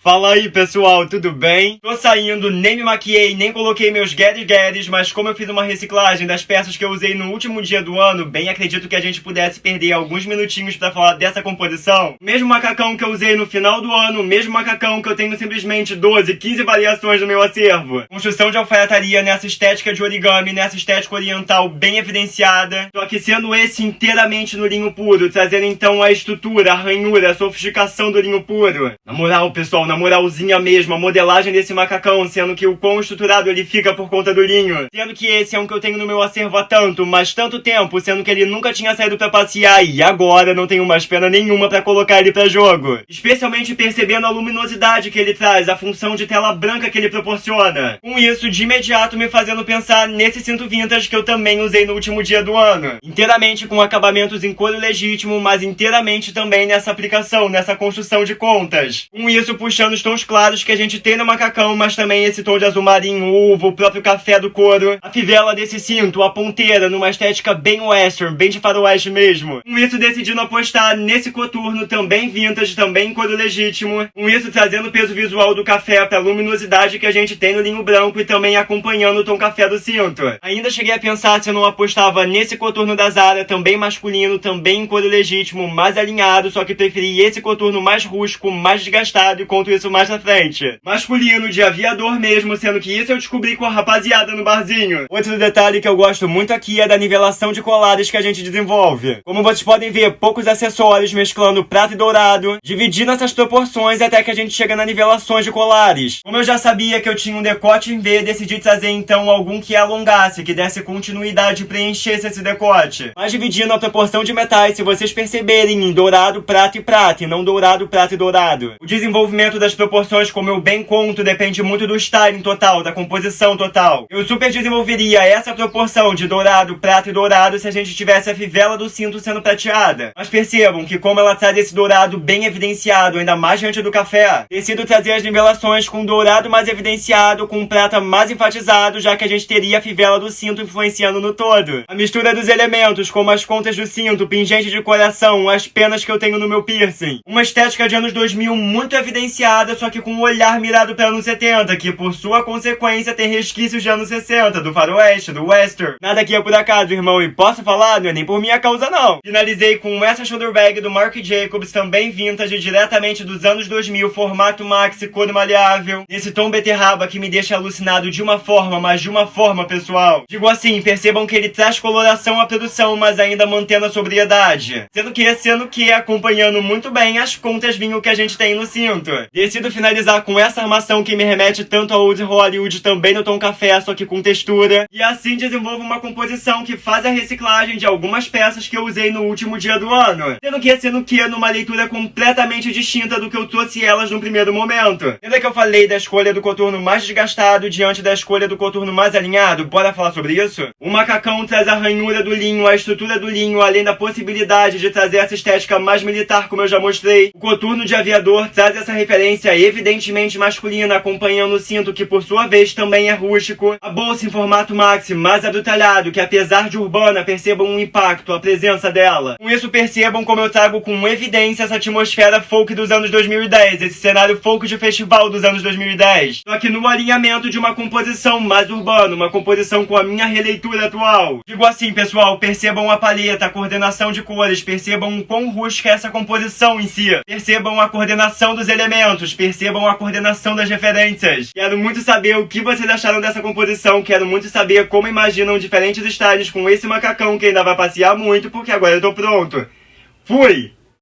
Fala aí pessoal, tudo bem? Tô saindo, nem me maquiei, nem coloquei meus guedes, mas como eu fiz uma reciclagem das peças que eu usei no último dia do ano, bem acredito que a gente pudesse perder alguns minutinhos pra falar dessa composição. Mesmo macacão que eu usei no final do ano, mesmo macacão que eu tenho simplesmente 12, 15 variações no meu acervo. Construção de alfaiataria nessa estética de origami, nessa estética oriental bem evidenciada. Tô aqui sendo esse inteiramente no linho puro, trazendo então a estrutura, a ranhura, a sofisticação do linho puro. Na moral pessoal, na moralzinha mesmo, a modelagem desse macacão, sendo que o quão estruturado ele fica por conta do linho. Sendo que esse é um que eu tenho no meu acervo há tanto tempo, sendo que ele nunca tinha saído pra passear e agora não tenho mais pena nenhuma pra colocar ele pra jogo. Especialmente percebendo a luminosidade que ele traz, a função de tela branca que ele proporciona. Com isso, de imediato me fazendo pensar nesse cinto vintage que eu também usei no último dia do ano. Inteiramente com acabamentos em couro legítimo, mas inteiramente também nessa aplicação, nessa construção de contas. Com isso, puxando os tons claros que a gente tem no macacão, mas também esse tom de azul marinho, uva, o próprio café do couro, a fivela desse cinto, a ponteira, numa estética bem western, bem de faroeste mesmo. Com isso, decidindo apostar nesse coturno também vintage, também em couro legítimo. Com isso, trazendo o peso visual do café pra luminosidade que a gente tem no linho branco e também acompanhando o tom café do cinto. Ainda cheguei a pensar se eu não apostava nesse coturno da Zara, também masculino, também em couro legítimo, mais alinhado, só que preferi esse coturno mais rústico, mais desgastado e conto isso mais na frente. Masculino, de aviador mesmo, sendo que isso eu descobri com a rapaziada no barzinho. Outro detalhe que eu gosto muito aqui é da nivelação de colares que a gente desenvolve. Como vocês podem ver, poucos acessórios mesclando prata e dourado, dividindo essas proporções até que a gente chega na nivelações de colares. Como eu já sabia que eu tinha um decote em V, decidi trazer então algum que alongasse, que desse continuidade e preenchesse esse decote. Mas dividindo a proporção de metais, se vocês perceberem, em dourado, prata e não dourado, prata e dourado. O desenvolvimento das proporções, como eu bem conto, depende muito do styling total, da composição total. Eu super desenvolveria essa proporção de dourado, prata e dourado se a gente tivesse a fivela do cinto sendo prateada. Mas percebam que como ela traz esse dourado bem evidenciado, ainda mais diante do café, decido trazer as nivelações com dourado mais evidenciado, com prata mais enfatizado, já que a gente teria a fivela do cinto influenciando no todo. A mistura dos elementos, como as contas do cinto, pingente de coração, as penas que eu tenho no meu piercing. Uma estética de anos 2000 muito evidenciada, só que com um olhar mirado para anos 70, que por sua consequência tem resquícios de anos 60, do faroeste, do western. Nada aqui é por acaso, irmão, e posso falar? Não é nem por minha causa, não. Finalizei com essa shoulder bag do Marc Jacobs, também vintage, diretamente dos anos 2000, formato maxi, couro maleável, nesse tom beterraba que me deixa alucinado de uma forma, mas de uma forma, pessoal. Digo assim, percebam que ele traz coloração à produção, mas ainda mantendo a sobriedade. Sendo que, acompanhando muito bem as contas vinho que a gente tem no cinto. Decido finalizar com essa armação que me remete tanto a Old Hollywood, também no tom café, só que com textura. E assim desenvolvo uma composição que faz a reciclagem de algumas peças que eu usei no último dia do ano. Sendo que numa leitura completamente distinta do que eu trouxe elas no primeiro momento. Lembra que eu falei da escolha do coturno mais desgastado diante da escolha do coturno mais alinhado? Bora falar sobre isso? O macacão traz a ranhura do linho, a estrutura do linho, além da possibilidade de trazer essa estética mais militar, como eu já mostrei. O coturno de aviador traz essa referência evidentemente masculina, acompanhando o cinto, que por sua vez também é rústico. A bolsa em formato maxi, mais abrutalhado, que apesar de urbana, percebam um impacto, a presença dela. Com isso percebam como eu trago com evidência essa atmosfera folk dos anos 2010, esse cenário folk de festival dos anos 2010. Só que no alinhamento de uma composição mais urbana, uma composição com a minha releitura atual. Digo assim, pessoal, percebam a paleta, a coordenação de cores, percebam o quão rústica é essa composição em si. Percebam a coordenação dos elementos, percebam a coordenação das referências. Quero muito saber o que vocês acharam dessa composição, quero muito saber como imaginam diferentes styles com esse macacão que ainda vai passear muito, porque agora eu tô pronto. Fui!